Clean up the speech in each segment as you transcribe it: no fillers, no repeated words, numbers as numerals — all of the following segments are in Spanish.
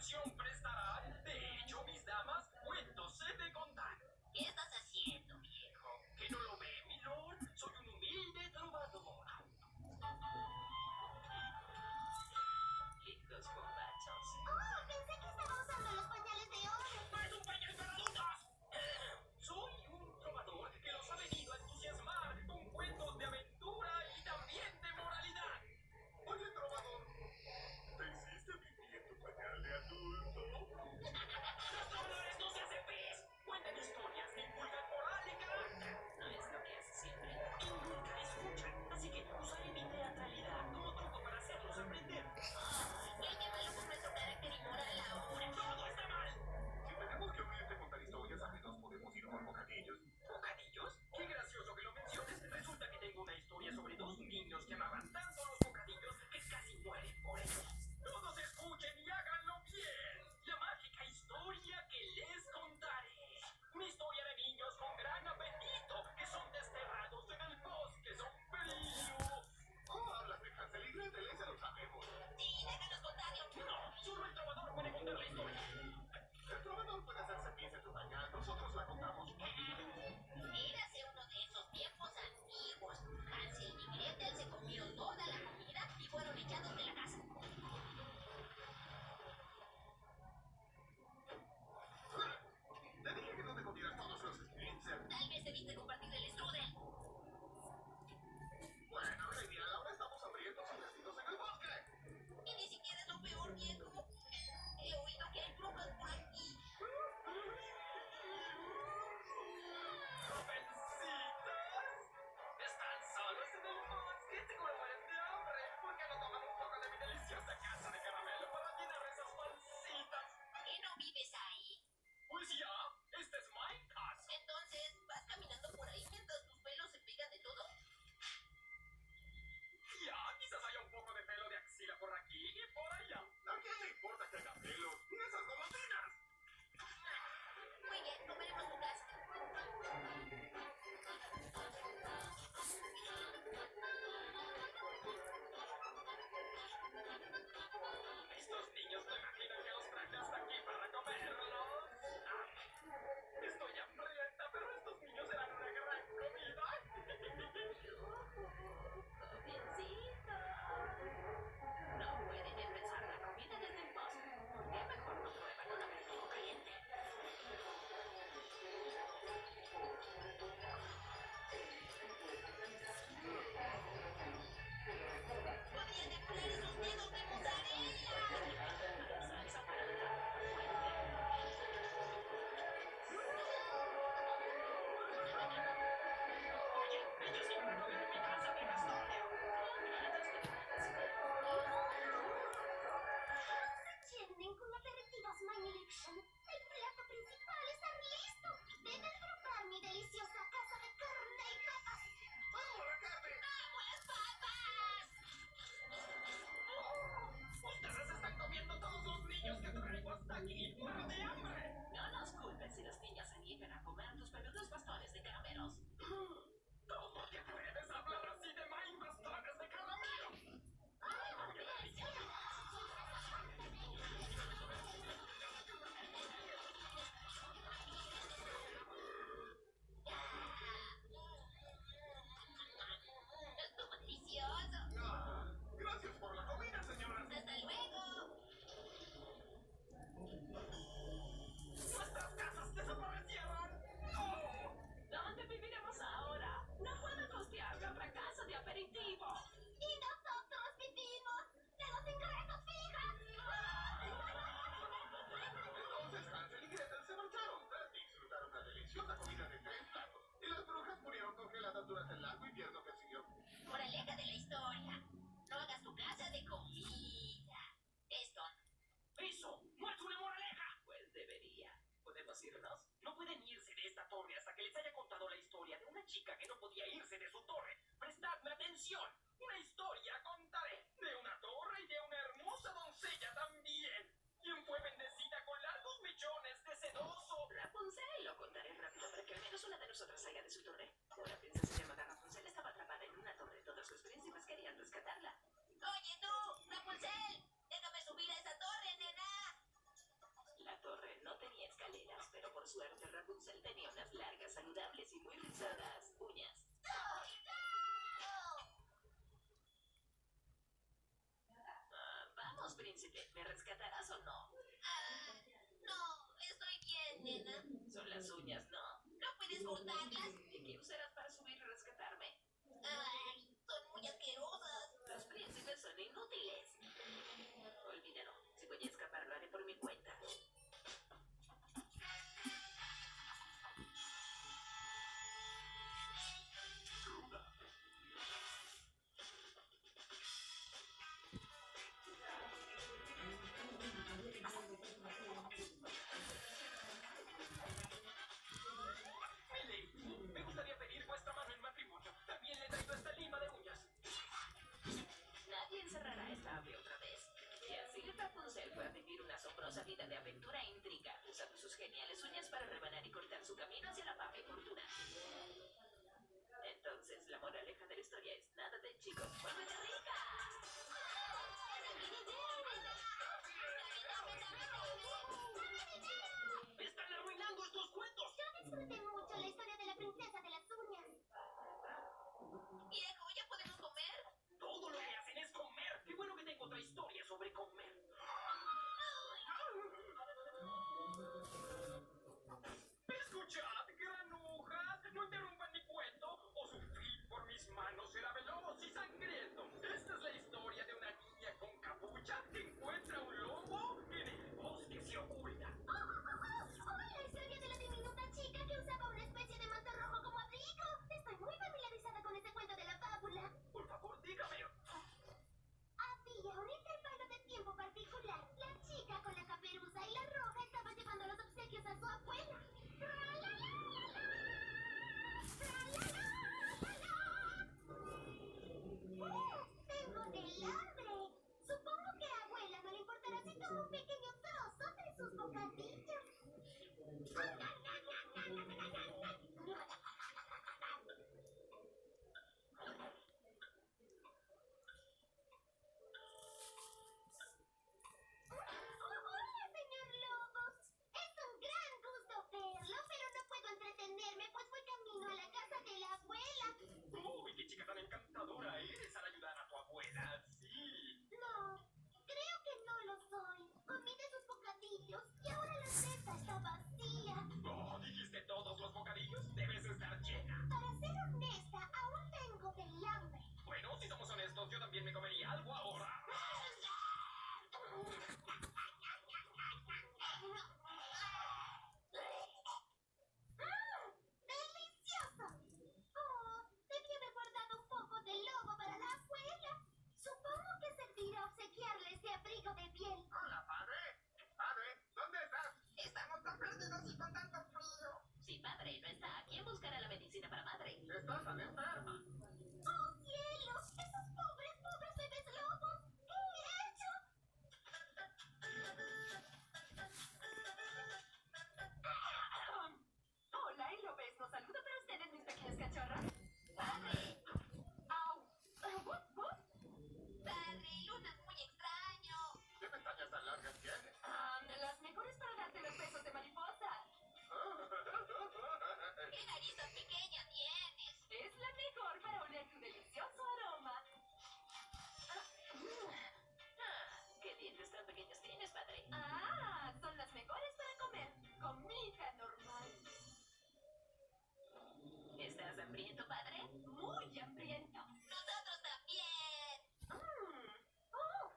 atención prestará. De hecho, mis damas, cuentos he de contar. ¿Qué estás haciendo, viejo? ¿Que no lo ve, mi lord? Soy un humilde trovador. Lindos borrachos. Oh, pensé que estaba usando los pañales de oro. ¡No es un pañal para adultos! Soy un trovador que los ha venido a entusiasmar con cuentos de aventura y también de moralidad. Oye, trovador, ¿te hiciste pipí en tu pañal de adulto? suerte, Rapunzel tenía unas largas, saludables y muy rizadas uñas. Vamos, príncipe, ¿me rescatarás o no? No, estoy bien, nena. Son las uñas, ¿no? ¿No puedes cortarlas? ¿Y qué usarás para subir y rescatarme? Ay, son muy asquerosas. Los príncipes son inútiles. Olvídalo. Si voy a escapar, lo haré por mi cuenta. Milady, me gustaría pedir vuestra mano en matrimonio. También le he traído esta lima de uñas. Nadie encerrará esta ave otra vez. Y así Rapunzel fue a vivir una asombrosa vida de aventura e intriga, usando sus geniales uñas para rebanar y cortar su camino hacia la fama y fortuna. Entonces, la moraleja de la historia es nada de chicos, vuélvete rica. ¡Me están arruinando estos cuentos! Yo disfruté mucho la historia de la princesa de las uñas. Viejo, ¿ya podemos comer? Todo lo que hacen es comer. Qué bueno que tengo otra historia sobre comer. Escuchad, granujas, no interrumpan mi cuento o sufrir por mis manos será veloz y sangriento. Esta es la historia de una niña con capucha que encuentra un lobo en el bosque se oculta. ¡Oh, la historia de la diminuta chica que usaba una especie de manto rojo como abrigo! Estoy muy familiarizada con ese cuento de la fábula. Por favor, dígame. Había un intervalo de tiempo particular. La chica con la caperuza y la roja estaba llevando los obsequios a su abuela. ¡Tengo del hambre! Supongo que a abuela no le importará si tomo un pequeño trozo de sus bocadillos. ¡Hola, señor Lobo! Es un gran gusto verlo, pero no puedo entretenerme, pues voy camino a la casa de la abuela. ¡Uy, qué chica tan encantadora eres al ayudar a tu abuela! ¡Sí! No, creo que no lo soy. Comí de sus bocadillos y ahora la cesta está vacía. Oh, ¿dijiste todos los bocadillos? Debes estar llena. Para ser honesta, aún tengo del hambre. Bueno, si somos honestos, yo también me comería algo ahora. ¡Delicioso! Oh, debí haber guardado un poco de lobo para la abuela. Supongo que servirá obsequiarle este abrigo de piel. Hola, padre. Padre, ¿dónde estás? Estamos tan perdidos y con tanto frío. Si padre no está, ¿quién buscará la medicina para madre? Estás tan enferma. ¡Oh, cielos! ¡Esos pobres, pobres bebés lobos! ¿Qué he hecho? Hola, y lo ves, no saludo para ustedes, mis pequeñas cachorras. ¡Padre! ¡Au! Padre, Luna es muy extraño. ¿Qué pestañas tan largas tienes? Las mejores para darte los besos de mariposa. ¡Qué nariz tan pequeña tienes! Es la mejor para oler tu delicioso aroma. ¿Qué dientes tan pequeños tienes, padre? Son las mejores para comer. Comida normal. ¿Estás hambriento, padre? Muy hambriento. ¡Nosotros también!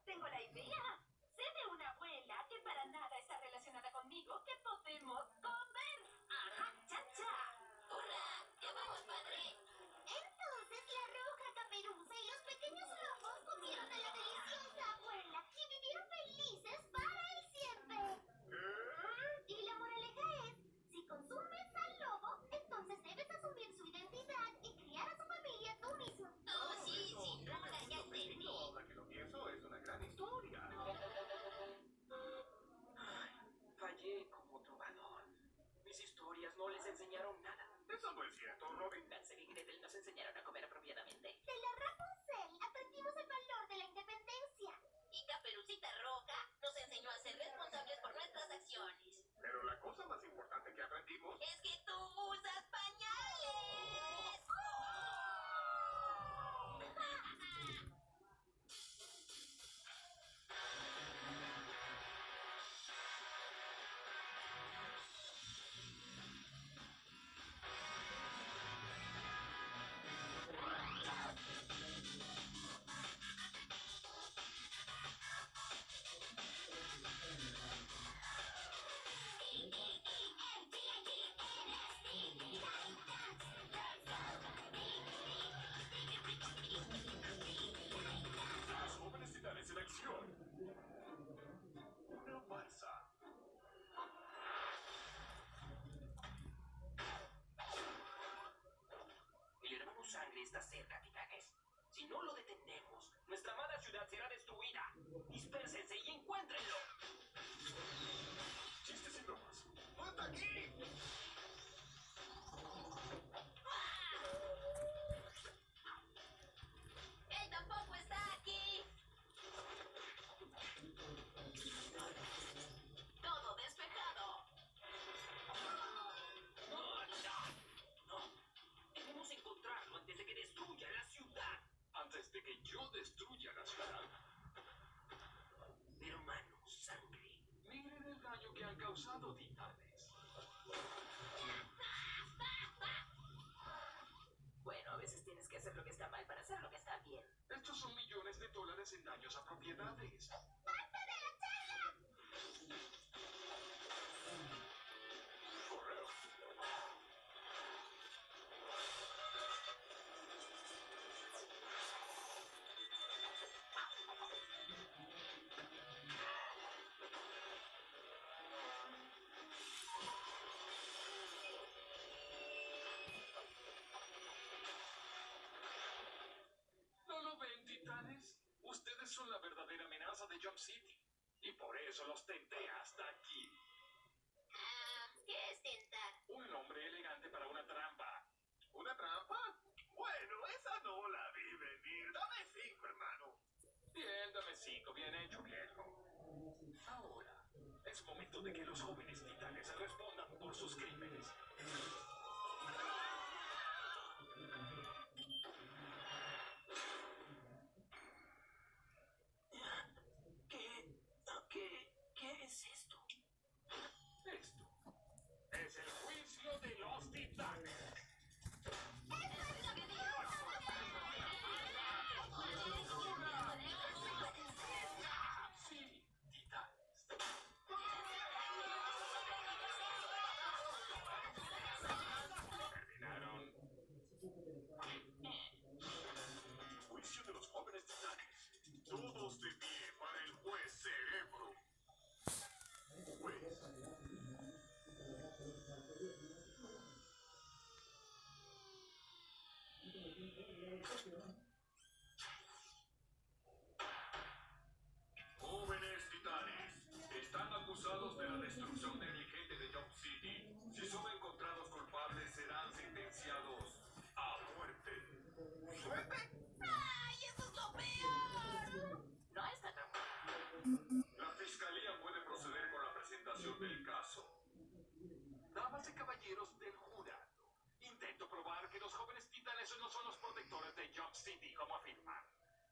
Tengo la idea. Sé de una abuela que para nada está relacionada conmigo que podemos comer. ¡Ajá, cha! ¡Hurra! ¡Ya vamos, padre! Entonces la roja caperuza y los pequeños lobos comieron a la deliciosa abuela y vivieron felices para el siempre. Y la moraleja es, si consumes al lobo, entonces debes asumir su identidad y criar a su familia tú mismo. Oh, sí, sin duda, ya entendí. Ahora que lo pienso, es una gran historia. Fallé como trovador. Mis historias no les enseñaron nada. Eso no es cierto, Robin. Hansel y Gretel nos enseñaron a comer apropiadamente. De la Rapunzel aprendimos el valor de la independencia. Y Caperucita Roja nos enseñó a ser responsables por nuestras acciones. Pero la cosa más importante que aprendí está cerca, titanes. Si no lo detenemos, nuestra amada ciudad será destruida. Dispérsense y encuéntrenlo. Chistes y bromas. ¡No está aquí! ¡Él tampoco está aquí! Todo despejado. No. Debemos encontrarlo antes de que destruya la ciudad. Antes de que yo destruya la ciudad. Hermanos, sangre. Miren el daño que han causado, titanes. Bueno, a veces tienes que hacer lo que está mal para hacer lo que está bien. Estos son millones de dólares en daños a propiedades. ¡Basta de la charla! Correo. ¿No lo ven, titanes? Ustedes son la verdadera amenaza de Jump City. Y por eso los tenté hasta aquí. ¿Qué es tentar? Un nombre elegante para una trampa. ¿Una trampa? Bueno, esa no la vi venir. Dame 5, hermano. Bien, dame 5. Bien hecho, viejo. Ahora, es momento de que los jóvenes titanes respondan por sus crímenes. ¿Qué es esto? Esto es el juicio de los titanes. Sí, titanes. Terminaron. Juicio de los jóvenes titanes. Todos de pie para el juez Cerebro. Juez. Jóvenes titanes, están acusados de la destrucción negligente de Jump City. Si son encontrados culpables, serán sentenciados a muerte. ¿Muerte? ¡Ay, eso es lo peor! No está tan La fiscalía puede proceder con la presentación del caso. Damas y caballeros del jurado, intento probar que los jóvenes titanes no son los protectores de Jump City, como afirman.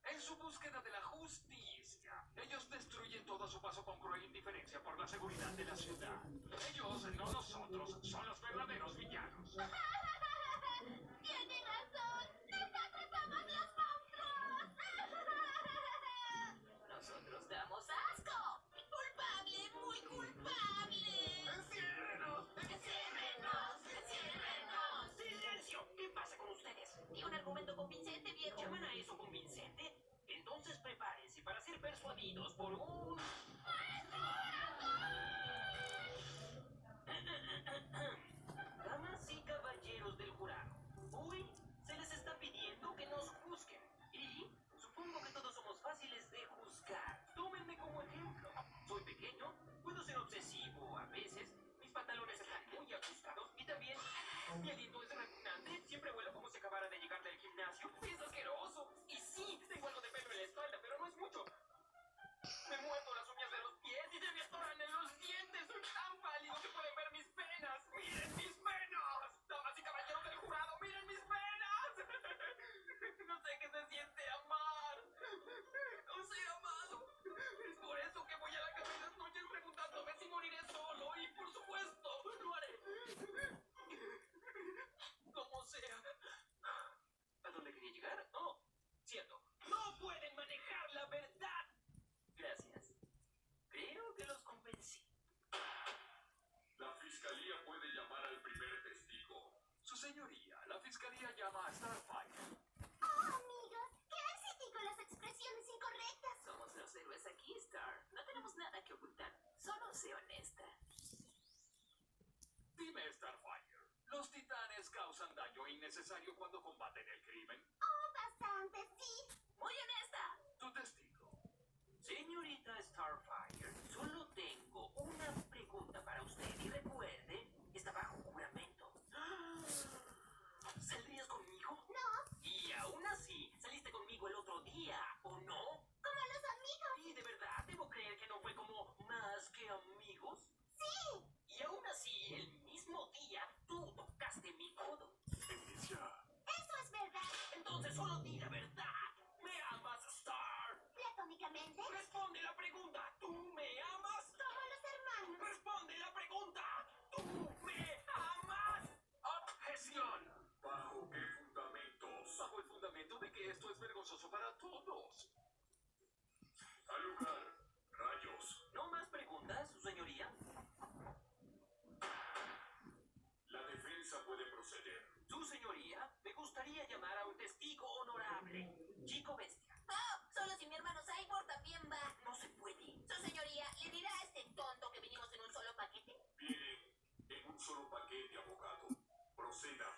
En su búsqueda de la justicia, ellos destruyen todo a su paso con cruel indiferencia por la seguridad de la ciudad. Ellos, no nosotros, son los verdaderos villanos. ¡Tiene razón! ¡Nosotros somos los monstruos! Nosotros damos asco. ¡Culpable! ¡Muy culpable! ¡Enciérrenos! ¡Enciérrenos! ¡Enciérrenos! ¡Silencio! ¿Qué pasa con ustedes? ¿Y un argumento convincente, viejo? ¿Llaman a eso convincente? Entonces prepárense para ser persuadidos por un... Damas y caballeros del jurado, hoy se les está pidiendo que nos juzguen. Y supongo que todos somos fáciles de juzgar. Tómenme como ejemplo. Soy pequeño, puedo ser obsesivo a veces, mis pantalones están muy ajustados y también mi aliento es repugnante. Siempre huelo como si acabara de llegar del gimnasio. Es asqueroso. Y sí, tengo algo de pelo en la espalda, pero no es mucho. Me muerdo las uñas de los pies y se me atoran en los dientes. Soy tan pálido que pueden ver mis penas. ¡Miren mis penas! Damas y caballeros del jurado, ¡miren mis penas! No sé qué se siente amar. No sé amado. Es por eso que voy a la cama en las noches preguntándome si moriré solo. Y por supuesto, lo haré. Como sea. ¿A dónde quería llegar? Oh, cierto. ¡No pueden manejar la verdad! Gracias. Creo que los convencí. La fiscalía puede llamar al primer testigo. Su señoría, la fiscalía llama a Starfire. ¡Oh, amigos! ¿Qué haces con las expresiones incorrectas? Somos los héroes aquí, Star. No tenemos nada que ocultar. Solo sé honesta. Dime, Starfire, ¿los titanes causan daño innecesario cuando combaten el crimen? interesante, sí. Muy honesta. Tu testigo. Señorita Starfire, solo tengo una pregunta para usted y recuerde, está bajo juramento. ¿Saldrías conmigo? No, Y aún así, saliste conmigo el otro día, ¿o no? como los amigos. ¿Y de verdad debo creer que no fue como más que amigos? Sí. Y aún así, el mismo día, tú tocaste mi codo. Inicia. Eso es verdad. Entonces solo di la verdad. ¿Me amas, Star? Platónicamente, Responde la pregunta. ¿Tú me amas? como los hermanos. Responde la pregunta. ¿Tú me amas? Objeción. ¿Bajo qué fundamentos? Bajo el fundamento de que esto es vergonzoso para todos. Al lugar. Rayos. ¿No más preguntas, su señoría? La defensa puede proceder. Su señoría, me gustaría llamar a un testigo honorable. Chico Bestia. Oh, solo si mi hermano Cyborg también va. No se puede. Su señoría, ¿le dirá a este tonto que vinimos en un solo paquete? Vienen en un solo paquete, abogado. Proceda.